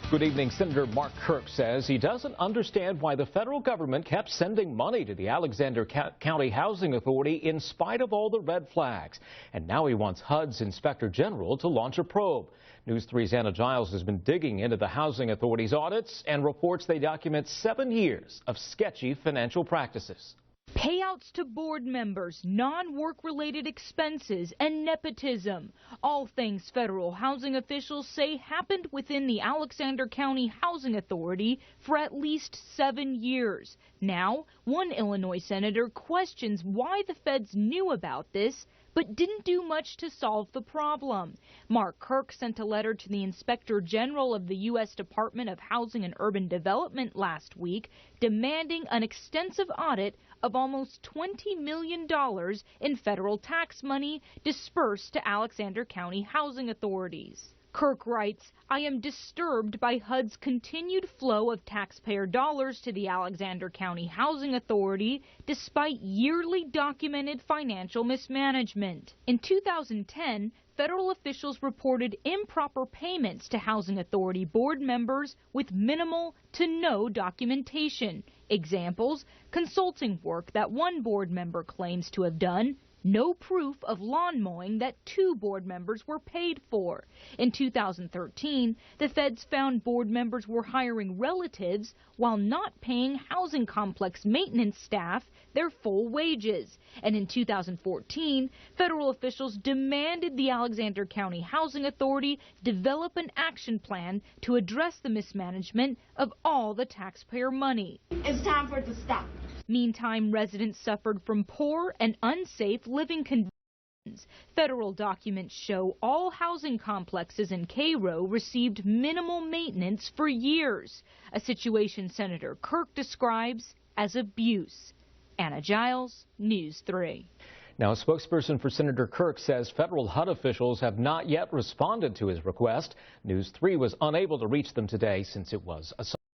Good evening. Senator Mark Kirk says he doesn't understand why the federal government kept sending money to the Alexander County Housing Authority in spite of all the red flags. And now he wants HUD's Inspector General to launch a probe. News 3's Anna Giles has been digging into the Housing Authority's audits and reports they document 7 years of sketchy financial practices. Payouts to board members, non-work-related expenses, and nepotism. All things federal housing officials say happened within the Alexander County Housing Authority for at least 7 years. Now, one Illinois senator questions why the feds knew about this, but didn't do much to solve the problem. Mark Kirk sent a letter to the Inspector General of the U.S. Department of Housing and Urban Development last week, demanding an extensive audit of almost $20 million in federal tax money dispersed to Alexander County housing authorities. Kirk writes, "I am disturbed by HUD's continued flow of taxpayer dollars to the Alexander County Housing Authority despite yearly documented financial mismanagement." In 2010, federal officials reported improper payments to Housing Authority board members with minimal to no documentation. Examples: consulting work that one board member claims to have done, no proof of lawn mowing that 2 board members were paid for. In 2013, the feds found board members were hiring relatives while not paying housing complex maintenance staff their full wages. And in 2014, federal officials demanded the Alexander County Housing Authority develop an action plan to address the mismanagement of all the taxpayer money. It's time for it to stop. Meantime, residents suffered from poor and unsafe living conditions. Federal documents show all housing complexes in Cairo received minimal maintenance for years, a situation Senator Kirk describes as abuse. Anna Giles, News 3. Now, a spokesperson for Senator Kirk says federal HUD officials have not yet responded to his request. News 3 was unable to reach them today since it was a